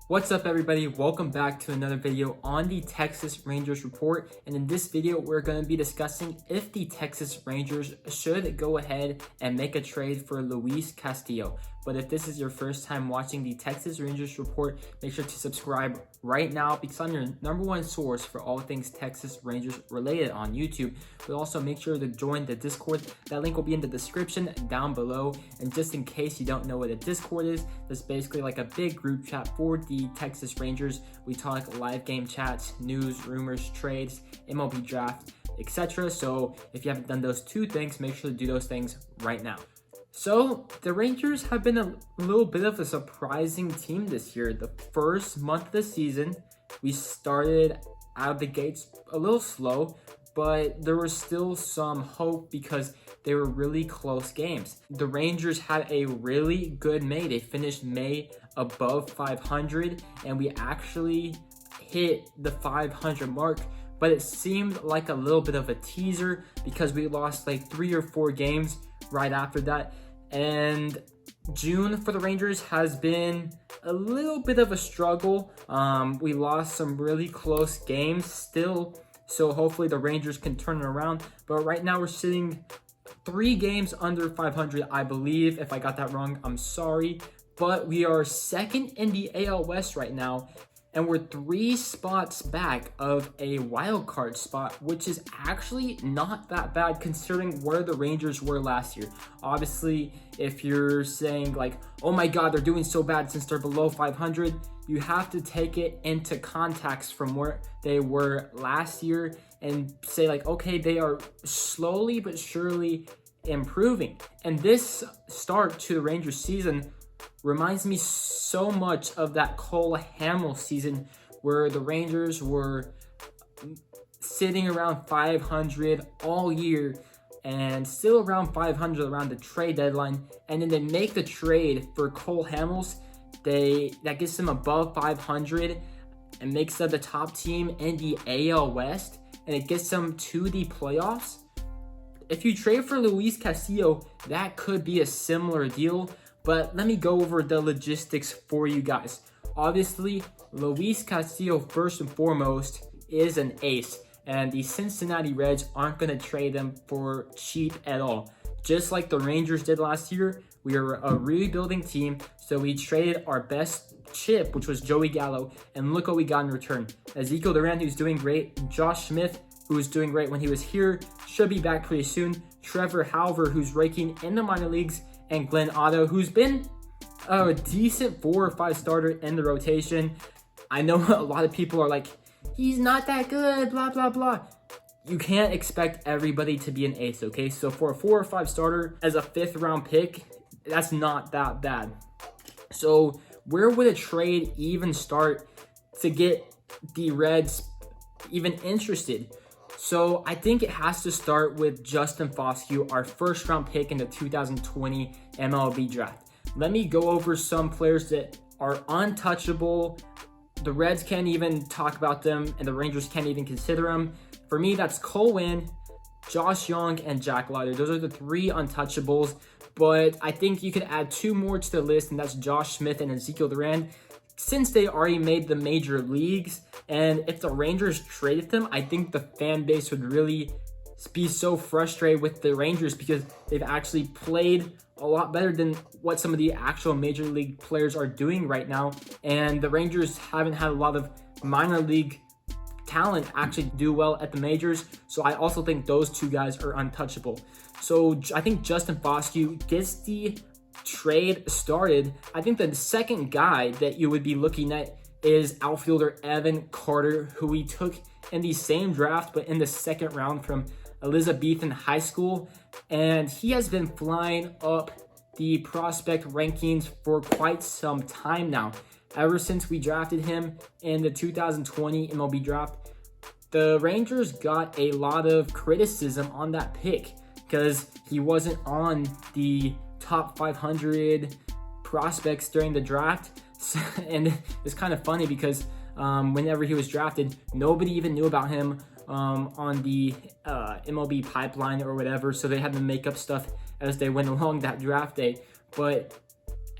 What's up everybody, welcome back to another video on the Texas Rangers report, and in this video we're going to be discussing if the Texas Rangers should go ahead and make a trade for Luis Castillo. But if this is your first time watching the Texas Rangers report, make sure to subscribe right now because I'm your #1 source for all things Texas Rangers related on YouTube. But also make sure to join the Discord. That link will be in the description down below. And just in case you don't know what a Discord is, that's basically like a big group chat for the Texas Rangers. We talk live game chats, news, rumors, trades, MLB draft, etc. So if you haven't done those two things, make sure to do those things right now. So the Rangers have been a little bit of a surprising team this year. The first month of the season, we started out of the gates a little slow, but there was still some hope because they were really close games. The Rangers had a really good May. They finished May above 500, and we actually hit the 500 mark, but it seemed like a little bit of a teaser because we lost like 3 or 4 games right after that. And June for the Rangers has been a little bit of a struggle. We lost some really close games still, so hopefully the Rangers can turn it around. But right now we're sitting 3 games under 500, I believe. If I got that wrong, I'm sorry. But we are second in the AL West right now, and we're 3 spots back of a wild card spot, which is actually not that bad considering where the Rangers were last year. Obviously, if you're saying like, oh my God, they're doing so bad since they're below 500, you have to take it into context from where they were last year and say like, okay, they are slowly but surely improving. And this start to the Rangers season reminds me so much of that Cole Hamels season where the Rangers were sitting around 500 all year and still around 500 around the trade deadline, and then they make the trade for Cole Hamels. That gets them above 500 and makes them the top team in the AL West, and it gets them to the playoffs. If you trade for Luis Castillo, that could be a similar deal. But let me go over the logistics for you guys. Obviously, Luis Castillo, first and foremost, is an ace. And the Cincinnati Reds aren't going to trade him for cheap at all. Just like the Rangers did last year, we are a rebuilding team. So we traded our best chip, which was Joey Gallo. And look what we got in return. Ezekiel Duran, who's doing great. Josh Smith, who was doing great when he was here, should be back pretty soon. Trevor Hauver, who's raking in the minor leagues. And Glenn Otto, who's been a decent 4 or 5 starter in the rotation. I know a lot of people are like, he's not that good, blah, blah, blah. You can't expect everybody to be an ace, okay? So for a 4 or 5 starter as a 5th round pick, that's not that bad. So where would a trade even start to get the Reds even interested? So I think it has to start with Justin Foscue, our 1st round pick in the 2020 MLB draft. Let me go over some players that are untouchable. The Reds can't even talk about them, and the Rangers can't even consider them. For me, that's Cole Winn, Josh Young, and Jack Leiter. Those are the 3 untouchables, but I think you could add 2 more to the list, and that's Josh Smith and Ezekiel Duran, since they already made the major leagues. And if the Rangers traded them, I think the fan base would really be so frustrated with the Rangers because they've actually played a lot better than what some of the actual major league players are doing right now. And the Rangers haven't had a lot of minor league talent actually do well at the majors. So I also think those 2 guys are untouchable. So I think Justin Foscue gets the trade started. I think the second guy that you would be looking at is outfielder Evan Carter, who we took in the same draft but in the 2nd round from Elizabethan High School, and he has been flying up the prospect rankings for quite some time now. Ever since we drafted him in the 2020 MLB draft, the Rangers got a lot of criticism on that pick because he wasn't on the top 500 prospects during the draft. And it's kind of funny because whenever he was drafted, nobody even knew about him on the MLB pipeline or whatever, so they had to make up stuff as they went along that draft day. But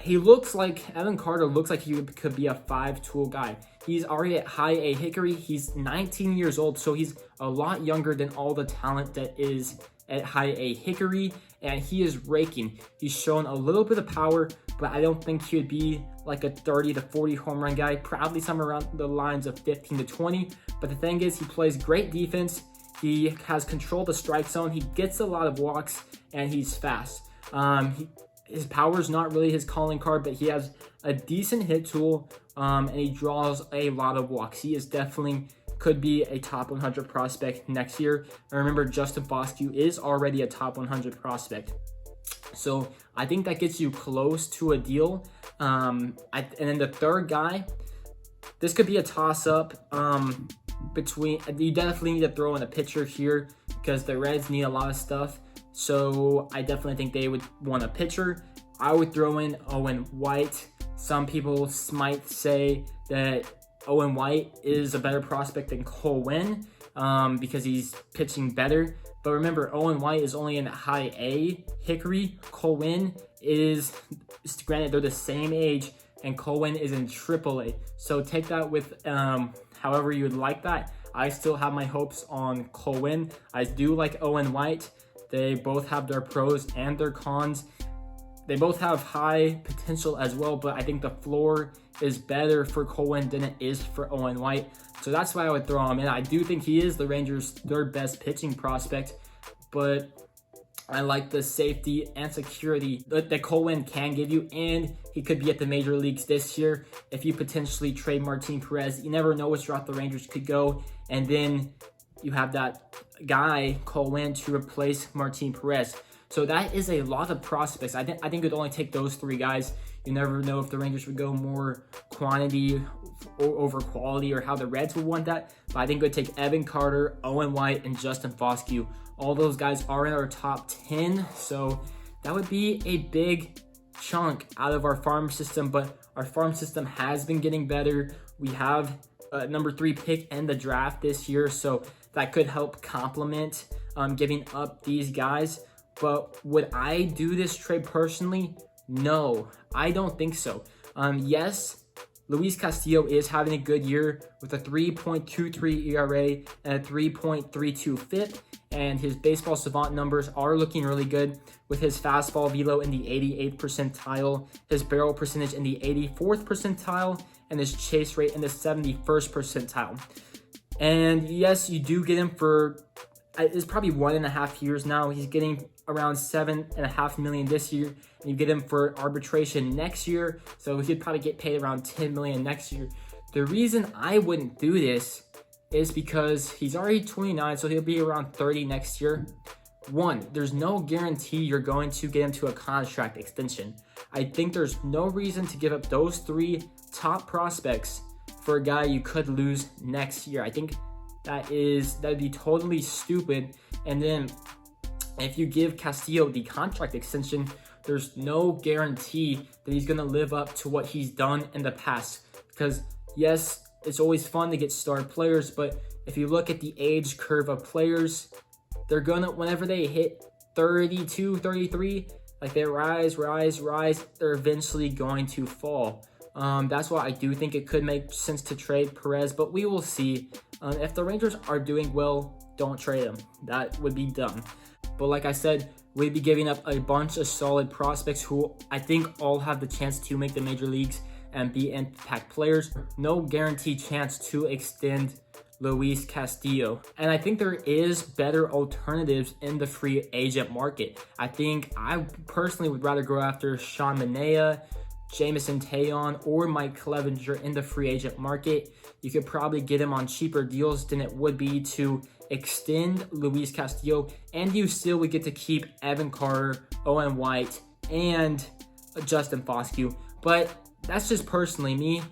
he looks like, Evan Carter looks like he could be a 5-tool guy. He's already at high A Hickory. He's 19 years old, so he's a lot younger than all the talent that is at high A Hickory, and he is raking. He's shown a little bit of power, but I don't think he would be like a 30 to 40 home run guy, probably somewhere around the lines of 15 to 20. But the thing is, he plays great defense. He has control of the strike zone. He gets a lot of walks, and he's fast. His power is not really his calling card, but he has a decent hit tool, and he draws a lot of walks. He is definitely could be a top 100 prospect next year. And remember, Justin Foscue is already a top 100 prospect. So I think that gets you close to a deal. And then the third guy, this could be a toss-up between, you definitely need to throw in a pitcher here because the Reds need a lot of stuff. So I definitely think they would want a pitcher. I would throw in Owen White. Some people might say that Owen White is a better prospect than Cole Winn because he's pitching better. But remember, Owen White is only in high A Hickory. Cole Winn is, granted, they're the same age, and Cole Winn is in AAA. So take that with however you would like that. I still have my hopes on Cole Winn. I do like Owen White. They both have their pros and their cons. They both have high potential as well, but I think the floor is better for Cole Winn than it is for Owen White. So that's why I would throw him in. I do think he is the Rangers' third best pitching prospect, but I like the safety and security that Cole Winn can give you, and he could be at the major leagues this year. If you potentially trade Martin Perez, you never know which route the Rangers could go, and then you have that guy, Cole Winn, to replace Martin Perez. So that is a lot of prospects. I think it would only take those three guys. You never know if the Rangers would go more quantity over quality or how the Reds would want that. But I think it would take Evan Carter, Owen White, and Justin Foscue. All those guys are in our top 10. So that would be a big chunk out of our farm system. But our farm system has been getting better. We have a number 3 pick in the draft this year. So that could help complement giving up these guys. But would I do this trade personally? No, I don't think so. Yes, Luis Castillo is having a good year with a 3.23 ERA and a 3.32 FIP, and his baseball savant numbers are looking really good with his fastball velo in the 88th percentile, his barrel percentage in the 84th percentile, and his chase rate in the 71st percentile. And yes, you do get him for, it's probably 1.5 years now. He's getting around $7.5 million this year, and you get him for arbitration next year, so he could probably get paid around $10 million next year. The reason I wouldn't do this is because he's already 29, so he'll be around 30 next year. One, there's no guarantee you're going to get him to a contract extension. I think there's no reason to give up those 3 top prospects for a guy you could lose next year. I think that'd be totally stupid. And then if you give Castillo the contract extension, there's no guarantee that he's going to live up to what he's done in the past. Because yes, it's always fun to get star players, but if you look at the age curve of players, they're gonna, whenever they hit 32, 33, like they rise, they're eventually going to fall. That's why I do think it could make sense to trade Perez, but we will see. If the Rangers are doing well, don't trade him. That would be dumb. But like I said, we'd be giving up a bunch of solid prospects who I think all have the chance to make the major leagues and be impact players. No guaranteed chance to extend Luis Castillo. And I think there is better alternatives in the free agent market. I think I personally would rather go after Sean Manaea, Jameson Taillon, or Mike Clevenger in the free agent market. You could probably get him on cheaper deals than it would be to extend Luis Castillo, and you still would get to keep Evan Carter, Owen White, and Justin Foscue. But that's just personally me.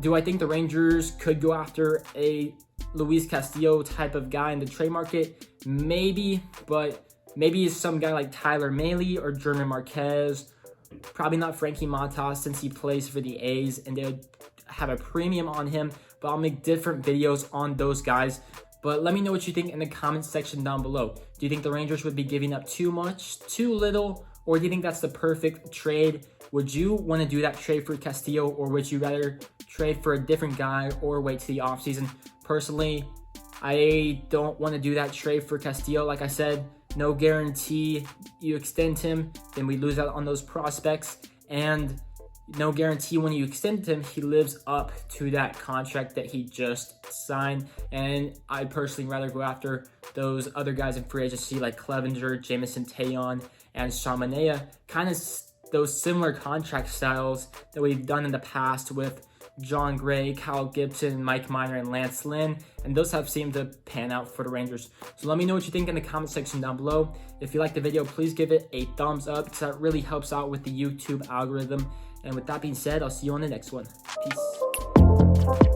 Do I think the Rangers could go after a Luis Castillo type of guy in the trade market? Maybe, but maybe some guy like Tyler Mahle or German Marquez. Probably not Frankie Montas since he plays for the A's and they would have a premium on him, but I'll make different videos on those guys. But let me know what you think in the comments section down below. Do you think the Rangers would be giving up too much, too little, Or do you think that's the perfect trade? Would you want to do that trade for Castillo, or would you rather trade for a different guy or wait to the offseason? Personally, I don't want to do that trade for Castillo. Like I said, no guarantee you extend him, then we lose out on those prospects. And no guarantee when you extend him, he lives up to that contract that he just signed. And I'd personally rather go after those other guys in free agency like Clevenger, Jameson Taillon, and Chaminade. Kind of those similar contract styles that we've done in the past with John Gray, Kyle Gibson, Mike Minor, and Lance Lynn, and those have seemed to pan out for the Rangers. So let me know what you think in the comment section down below. If you liked the video, please give it a thumbs up because that really helps out with the YouTube algorithm. And with that being said, I'll see you on the next one. Peace.